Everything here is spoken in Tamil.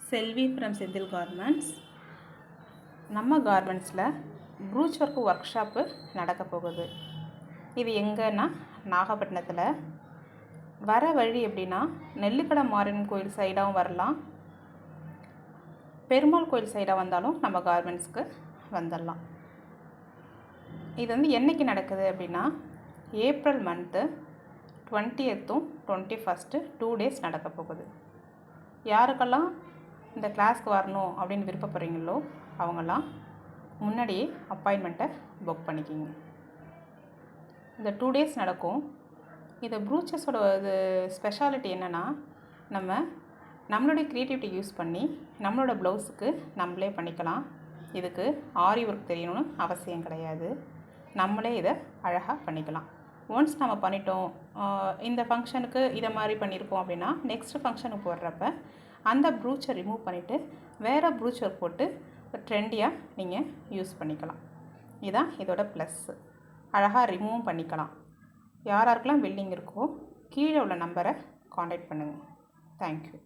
Selvi from Senthil garments. நம்ம கார்மெண்ட்ஸில் ப்ரூச் ஒர்க் ஒர்க் ஷாப்பு நடக்க போகுது. இது எங்கன்னா நாகப்பட்டினத்தில். வர வழி எப்படின்னா, நெல்லிக்கடை மாரியம்மன் கோயில் சைடாகவும் வரலாம், பெருமாள் கோயில் சைடாக வந்தாலும் நம்ம கார்மெண்ட்ஸ்க்கு வந்துடலாம். இது என்றைக்கு நடக்குது அப்படின்னா, April month 20th 21st 2 days நடக்க போகுது. யாருக்கெல்லாம் இந்த கிளாஸ்க்கு வரணும் அப்படின்னு விருப்பப்படுறீங்களோ அவங்கெல்லாம் முன்னாடியே அப்பாயின்மெண்ட்டை புக் பண்ணிக்கிங்க. இந்த 2 days நடக்கும். இந்த ப்ரூச்சஸோட இது ஸ்பெஷாலிட்டி என்னென்னா, நம்மளுடைய க்ரியேட்டிவிட்டி யூஸ் பண்ணி நம்மளோட ப்ளவுஸுக்கு நம்மளே பண்ணிக்கலாம். இதுக்கு ஆரி ஒர்க் தெரியணும்னு அவசியம் கிடையாது. நம்மளே இதை அழகாக பண்ணிக்கலாம். ஒன்ஸ் நம்ம பண்ணிட்டோம், இந்த ஃபங்க்ஷனுக்கு இதை மாதிரி பண்ணியிருக்கோம் அப்படின்னா, நெக்ஸ்ட்டு ஃபங்க்ஷனுக்கு போடுறப்ப அந்த ப்ரூச்சை ரிமூவ் பண்ணிவிட்டு வேறு ப்ரூச் ஒர்க் போட்டு ட்ரெண்டியாக நீங்கள் யூஸ் பண்ணிக்கலாம். இதுதான் இதோட ப்ளஸ்ஸு. அழகாக ரிமூவும் பண்ணிக்கலாம். யாராருக்கெல்லாம் வெல்டிங் இருக்கோ கீழே உள்ள நம்பரை காண்டாக்ட் பண்ணுங்கள். தேங்க்யூ.